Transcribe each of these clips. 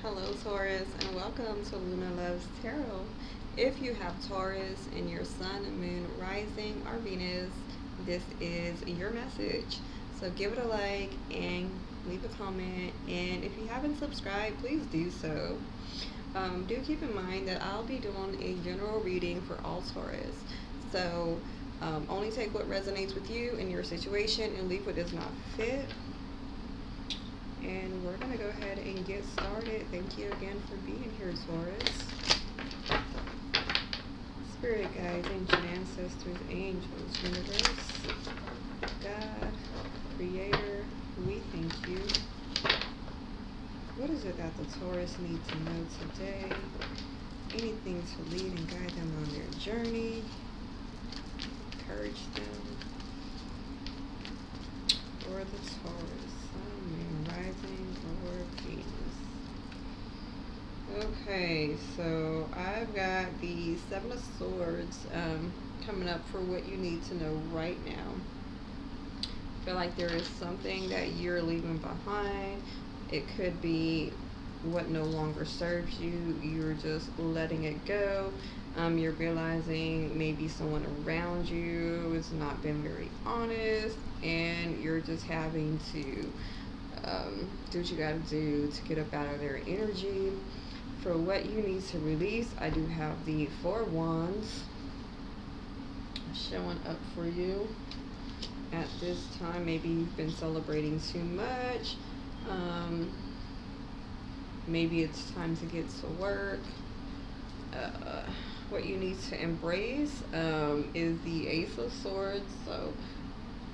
Hello, Taurus, and welcome to Luna Loves Tarot. If you have Taurus in your sun, moon, rising, or Venus, this is your message. So give it a like and leave a comment. And if you haven't subscribed, please do so. Do keep in mind that I'll be doing a general reading for all Taurus. So only take what resonates with you and your situation and leave what does not fit. And we're going to go ahead and get started. Thank you again for being here, Taurus. Spirit guides, ancient ancestors, angels, universe, God, Creator, we thank you. What is it that the Taurus needs to know today? Anything to lead and guide them on their journey. Encourage them. For the Taurus, Sun, Moon, Rising, or Venus. Okay, so I've got the Seven of Swords coming up for what you need to know right now. I feel like there is something that you're leaving behind. It could be what no longer serves you. You're just letting it go. You're realizing maybe someone around you has not been very honest, and you're just having to do what you got to do to get up out of their energy. For what you need to release, I do have the Four of Wands showing up for you at this time. Maybe you've been celebrating too much. Maybe it's time to get to work. What you need to embrace is the Ace of Swords. So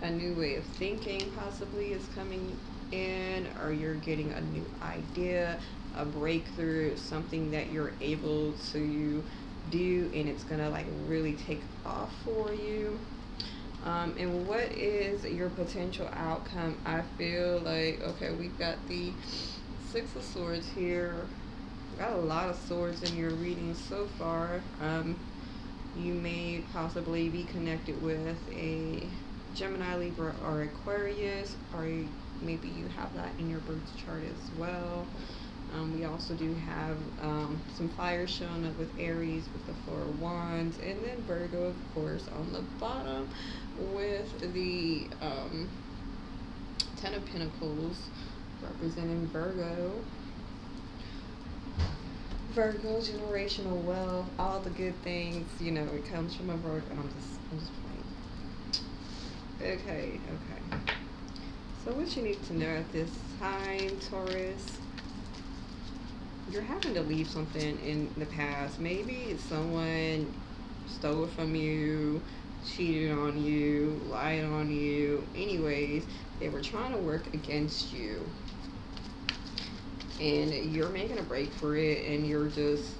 a new way of thinking possibly is coming in, or you're getting a new idea, a breakthrough, something that you're able to do, and it's gonna like really take off for you. And what is your potential outcome? I feel like, okay, we've got the Six of Swords here. Got a lot of swords in your reading so far. You may possibly be connected with a Gemini, Libra, or Aquarius, or maybe you have that in your birth chart as well. We also do have some fire showing up with Aries with the Four of Wands, and then Virgo, of course, on the bottom with the Ten of Pentacles representing Virgo. Virgo, generational wealth, all the good things, it comes from a Virgo. I'm just playing. Okay. So what you need to know at this time, Taurus, you're having to leave something in the past. Maybe someone stole from you, cheated on you, lied on you. Anyways, they were trying to work against you. And you're making a break for it, and you're just,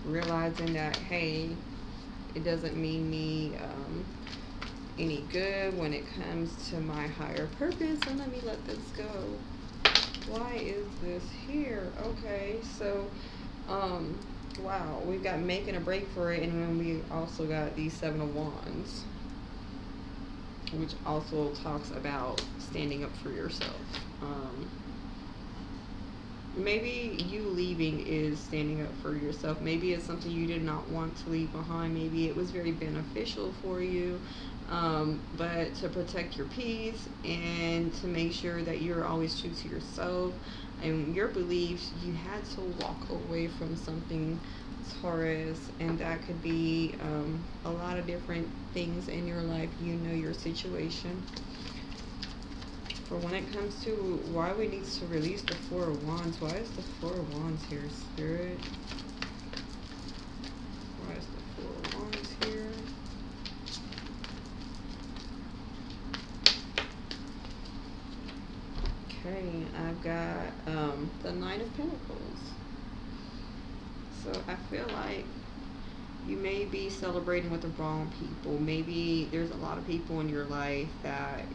realizing that, hey, it doesn't mean me any good when it comes to my higher purpose, and let me let this go. Why is this here? Okay, so wow, we've got making a break for it, and then we also got the Seven of Wands, which also talks about standing up for yourself. Maybe you leaving is standing up for yourself. Maybe it's something you did not want to leave behind. Maybe it was very beneficial for you, but to protect your peace and to make sure that you're always true to yourself and your beliefs, you had to walk away from something, Taurus, and that could be a lot of different things in your life. Your situation. For when it comes to why we need to release the Four of Wands, why is the Four of Wands here, Spirit? Why is the Four of Wands here? Okay, I've got the Nine of Pentacles. So I feel like you may be celebrating with the wrong people. Maybe there's a lot of people in your life that,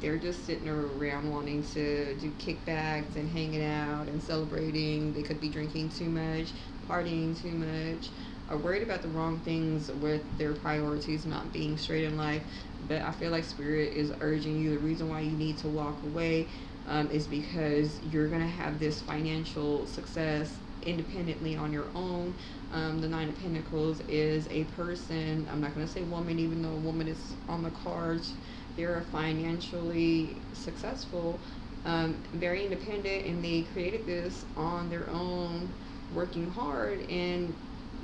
they're just sitting around wanting to do kickbacks and hanging out and celebrating. They could be drinking too much, partying too much, are worried about the wrong things with their priorities not being straight in life. But I feel like Spirit is urging you, the reason why you need to walk away is because you're going to have this financial success independently on your own. The Nine of Pentacles is a person, I'm not going to say woman, even though a woman is on the cards. They're financially successful, very independent, and they created this on their own, working hard, and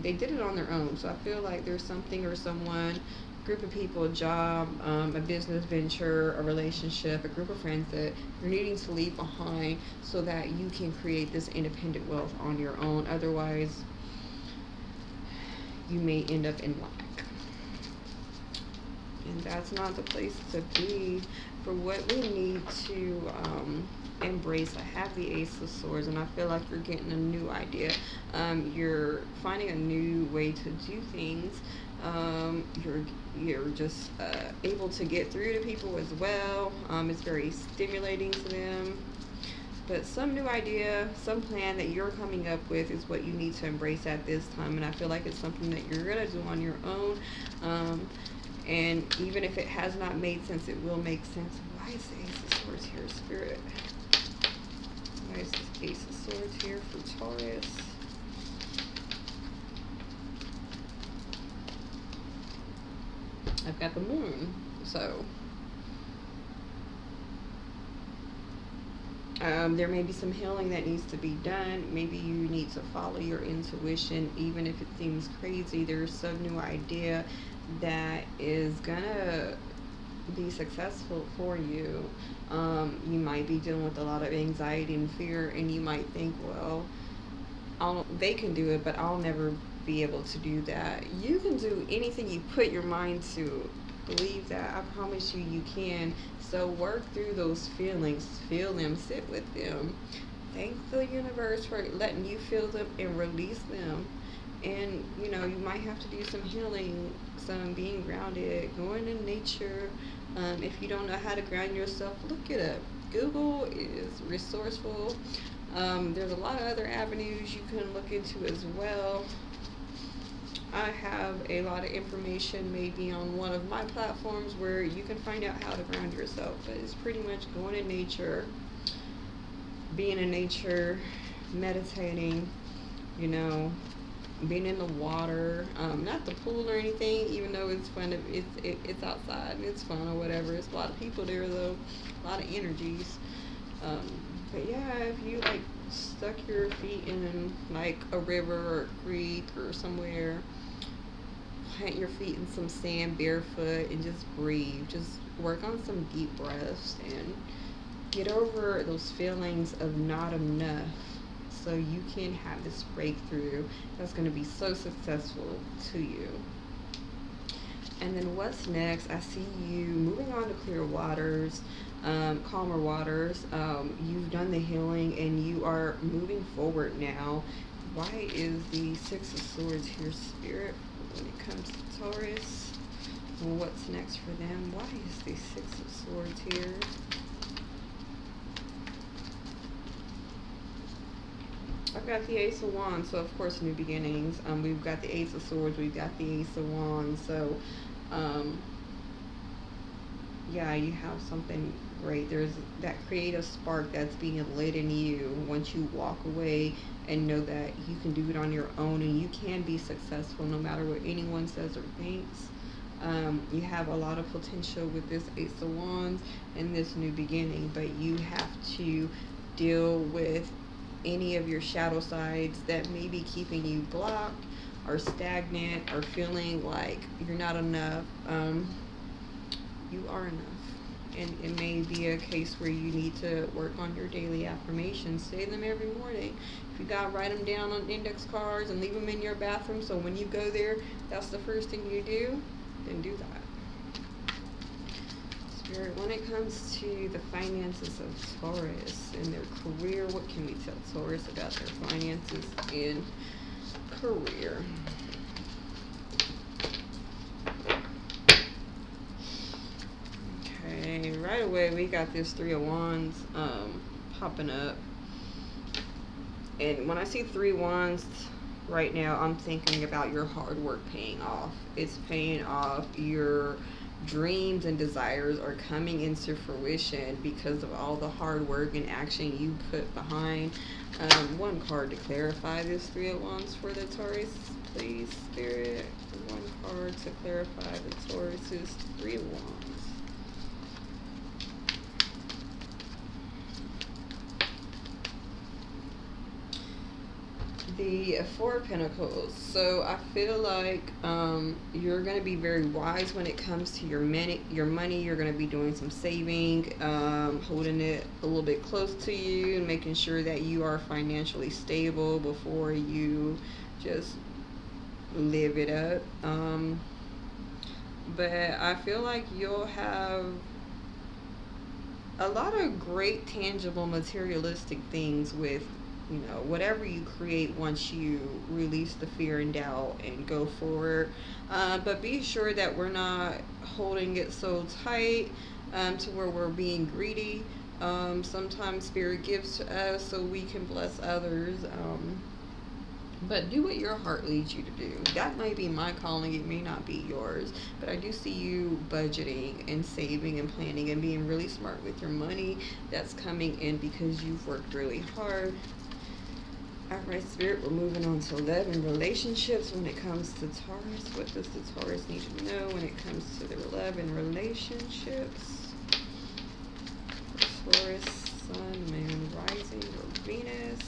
they did it on their own. So I feel like there's something or someone, group of people, a job, a business venture, a relationship, a group of friends that you're needing to leave behind so that you can create this independent wealth on your own. Otherwise, you may end up in lack. And that's not the place to be. For what we need to embrace, I have the Ace of Swords, and I feel like you're getting a new idea. You're finding a new way to do things. You're just able to get through to people as well. It's very stimulating to them. But some new idea, some plan that you're coming up with is what you need to embrace at this time. And I feel like it's something that you're going to do on your own. And even if it has not made sense, it will make sense. Why is the Ace of Swords here, Spirit? Why is this Ace of Swords here for Taurus? I've got the Moon. So there may be some healing that needs to be done. Maybe you need to follow your intuition, even if it seems crazy. There's some new idea that is gonna be successful for you. You might be dealing with a lot of anxiety and fear, and you might think, well, they can do it, but I'll never be able to do that. You can do anything you put your mind to. Believe that. I promise you, you can. So work through those feelings, feel them, sit with them. Thank the universe for letting you feel them and release them. And you might have to do some healing, some being grounded, going in nature. If you don't know how to ground yourself, look it up. Google is resourceful. There's a lot of other avenues you can look into as well. I have a lot of information maybe on one of my platforms where you can find out how to ground yourself. But it's pretty much going in nature, being in nature, meditating, being in the water, not the pool or anything, even though it's fun. It's outside and it's fun or whatever. It's a lot of people there though, a lot of energies. But yeah, if you stuck your feet in a river or a creek or somewhere, plant your feet in some sand barefoot and just breathe. Just work on some deep breaths and get over those feelings of not enough, so you can have this breakthrough that's going to be so successful to you. And then what's next? I see you moving on to clear waters, calmer waters. You've done the healing and you are moving forward now. Why is the Six of Swords here, Spirit, when it comes to Taurus? What's next for them? Why is the Six of Swords here? I've got the Ace of Wands, so of course new beginnings. We've got the Ace of Swords, we've got the Ace of Wands, so yeah, you have something great. There's that creative spark that's being lit in you once you walk away and know that you can do it on your own and you can be successful no matter what anyone says or thinks. You have a lot of potential with this Ace of Wands and this new beginning, but you have to deal with any of your shadow sides that may be keeping you blocked or stagnant or feeling like you're not enough. You are enough. And it may be a case where you need to work on your daily affirmations. Say them every morning. If you gotta write them down on index cards and leave them in your bathroom so when you go there, that's the first thing you do, then do that. Spirit, when it comes to the finances of Taurus and their career, what can we tell Taurus about their finances and career? Okay, right away we got this Three of Wands popping up. And when I see Three Wands right now, I'm thinking about your hard work paying off. It's paying off. You're dreams and desires are coming into fruition because of all the hard work and action you put behind. One card to clarify this Three of Wands for the Taurus, please, Spirit. One card to clarify the Taurus's Three of Wands. The Four of Pentacles. So I feel like you're going to be very wise when it comes to your money. You're going to be doing some saving, holding it a little bit close to you, and making sure that you are financially stable before you just live it up. But I feel like you'll have a lot of great tangible materialistic things with, you know, whatever you create once you release the fear and doubt and go forward. But be sure that we're not holding it so tight to where we're being greedy. Sometimes spirit gives to us so we can bless others. But do what your heart leads you to do. That might be my calling, it may not be yours. But I do see you budgeting and saving and planning and being really smart with your money that's coming in because you've worked really hard. Alright, Spirit, we're moving on to love and relationships when it comes to Taurus. What does the Taurus need to know when it comes to their love and relationships? Taurus, Sun, Moon, Rising, or Venus.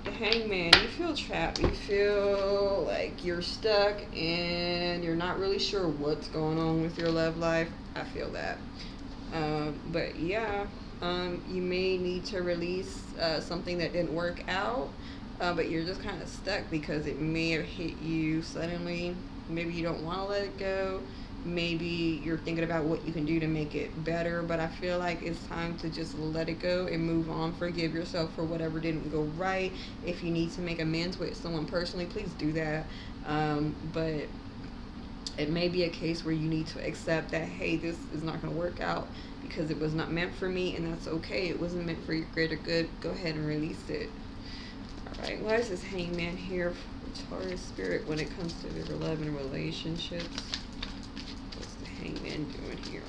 The Hangman, you feel trapped. You feel like you're stuck and you're not really sure what's going on with your love life. I feel that. But yeah, you may need to release something that didn't work out, but you're just kind of stuck because it may have hit you suddenly. Maybe you don't want to let it go. Maybe you're thinking about what you can do to make it better, but I feel like it's time to just let it go and move on. Forgive yourself for whatever didn't go right. If you need to make amends with someone personally, please do that. But it may be a case where you need to accept that, hey, this is not going to work out because it was not meant for me, and that's okay. It wasn't meant for your greater good. Go ahead and release it. All right, why is this Hangman here for Taurus Spirit when it comes to their love and relationships? What's the Hangman doing here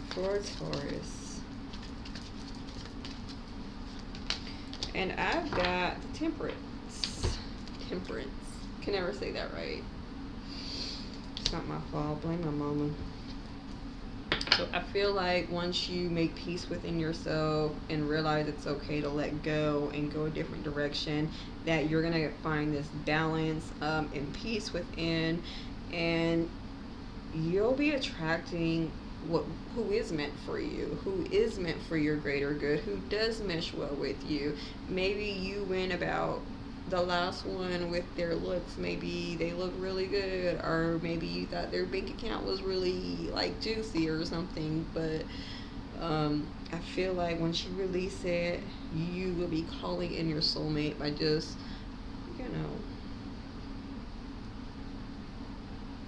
for Taurus? And I've got the Temperance. Temperance. Can never say that right. It's not my fault. Blame my mama. So I feel like once you make peace within yourself and realize it's okay to let go and go a different direction, that you're going to find this balance and peace within, and you'll be attracting who is meant for you, who is meant for your greater good, who does mesh well with you. Maybe you went about the last one with their looks. Maybe they look really good, or maybe you thought their bank account was really like juicy or something. But I feel like once you release it, you will be calling in your soulmate by just, you know,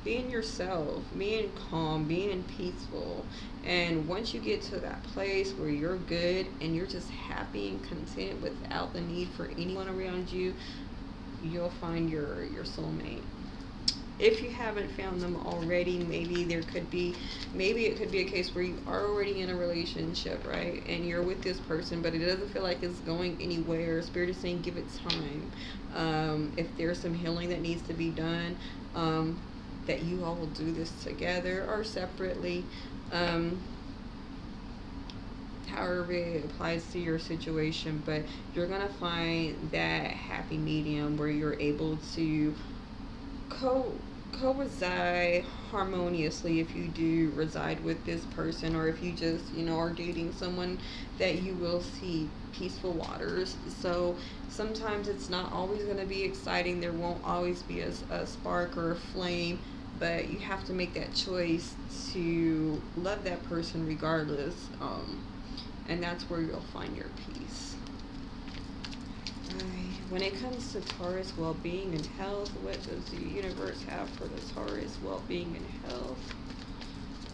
being yourself, being calm, being peaceful. And once you get to that place where you're good and you're just happy and content without the need for anyone around you, you'll find your soulmate. If you haven't found them already, maybe it could be a case where you are already in a relationship, right? And you're with this person, but it doesn't feel like it's going anywhere. Spirit is saying give it time. If there's some healing that needs to be done, that you all will do this together or separately. However it applies to your situation, but you're gonna find that happy medium where you're able to co-reside harmoniously if you do reside with this person, or if you just, you know, are dating someone, that you will see peaceful waters. So sometimes it's not always going to be exciting. There won't always be a spark or a flame, but you have to make that choice to love that person regardless, and that's where you'll find your peace. When it comes to Taurus well-being and health, what does the universe have for the Taurus well-being and health?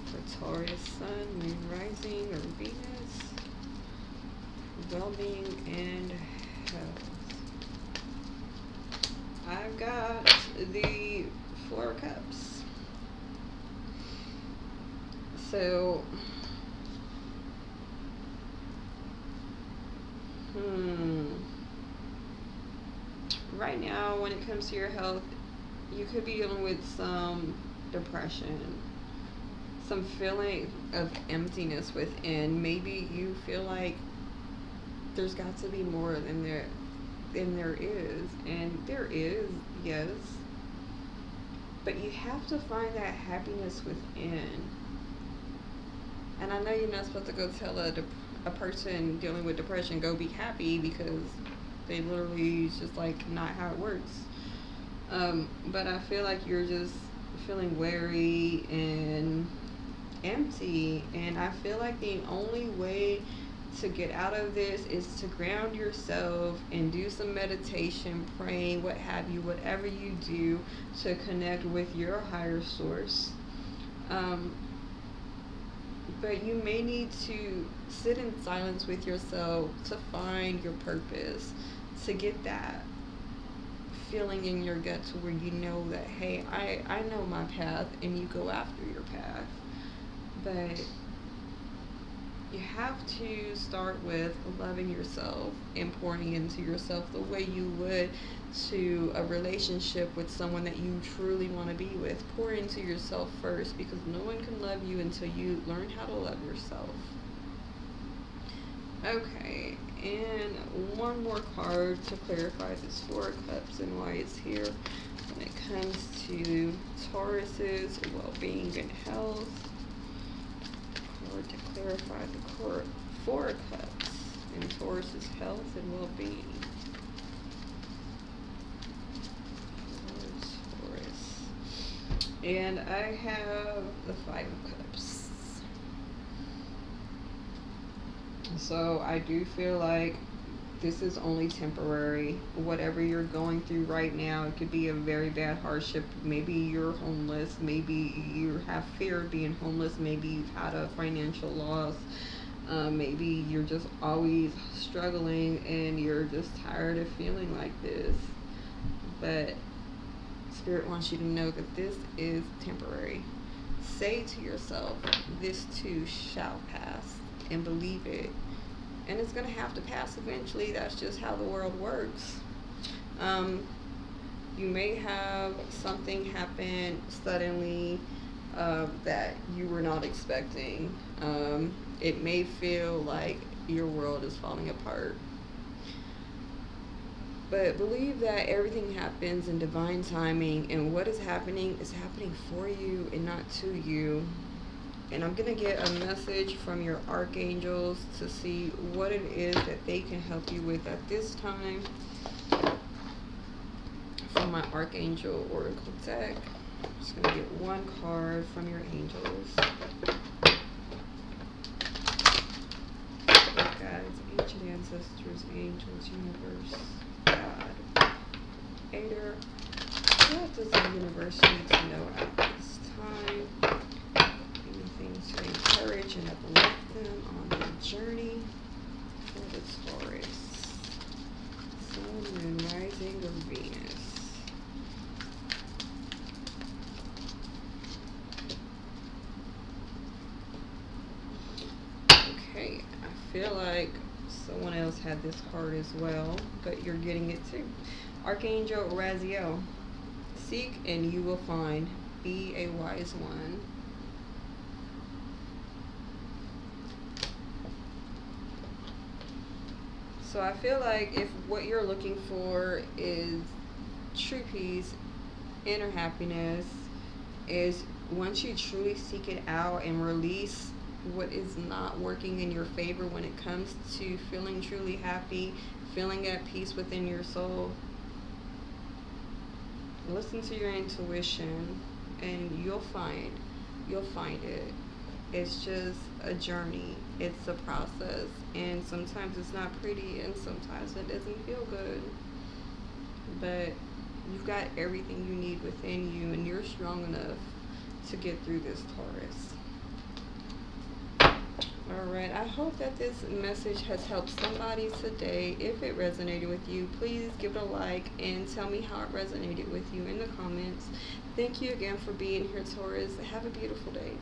For Taurus Sun, Moon, Rising, or Venus, well-being and health. I've got the Four of Cups. So, right now, when it comes to your health, you could be dealing with some depression, some feeling of emptiness within. Maybe you feel like there's got to be more than there is, and there is, yes. But you have to find that happiness within. And I know you're not supposed to go tell a person dealing with depression, go be happy, because they literally, it's just like not how it works. But I feel like you're just feeling weary and empty. And I feel like the only way to get out of this is to ground yourself and do some meditation, praying, what have you, whatever you do to connect with your higher source. Um, but you may need to sit in silence with yourself to find your purpose, to get that feeling in your gut to where you know that, hey, I know my path, and you go after your path. But you have to start with loving yourself and pouring into yourself the way you would to a relationship with someone that you truly want to be with. Pour into yourself first, because no one can love you until you learn how to love yourself. Okay, and one more card to clarify this Four of Cups and why it's here when it comes to Taurus's well-being and health. Card to clarify the Four of Cups and Taurus's health and well-being. Taurus. And I have the Five of Cups. So I do feel like this is only temporary. Whatever you're going through right now, it could be a very bad hardship. Maybe you're homeless. Maybe you have fear of being homeless. Maybe you've had a financial loss. Maybe you're just always struggling and you're just tired of feeling like this. But Spirit wants you to know that this is temporary. Say to yourself, this too shall pass, and believe it. And it's going to have to pass eventually. That's just how the world works. You may have something happen suddenly that you were not expecting. It may feel like your world is falling apart. But believe that everything happens in divine timing, and what is happening for you and not to you. And I'm going to get a message from your archangels to see what it is that they can help you with at this time. From my Archangel Oracle deck, I'm just going to get one card from your angels. Guides, ancient ancestors, angels, universe, God, Ader. What does the universe need to know at this time? To encourage and uplift them on their journey for the Taurus. Sun, Moon, Rising, or Venus. Okay, I feel like someone else had this card as well, but you're getting it too. Archangel Raziel. Seek and you will find. Be a wise one. So I feel like if what you're looking for is true peace, inner happiness, is once you truly seek it out and release what is not working in your favor when it comes to feeling truly happy, feeling at peace within your soul, listen to your intuition and you'll find it. It's just a journey. It's a process. And sometimes it's not pretty and sometimes it doesn't feel good. But you've got everything you need within you and you're strong enough to get through this, Taurus. All right. I hope that this message has helped somebody today. If it resonated with you, please give it a like and tell me how it resonated with you in the comments. Thank you again for being here, Taurus. Have a beautiful day.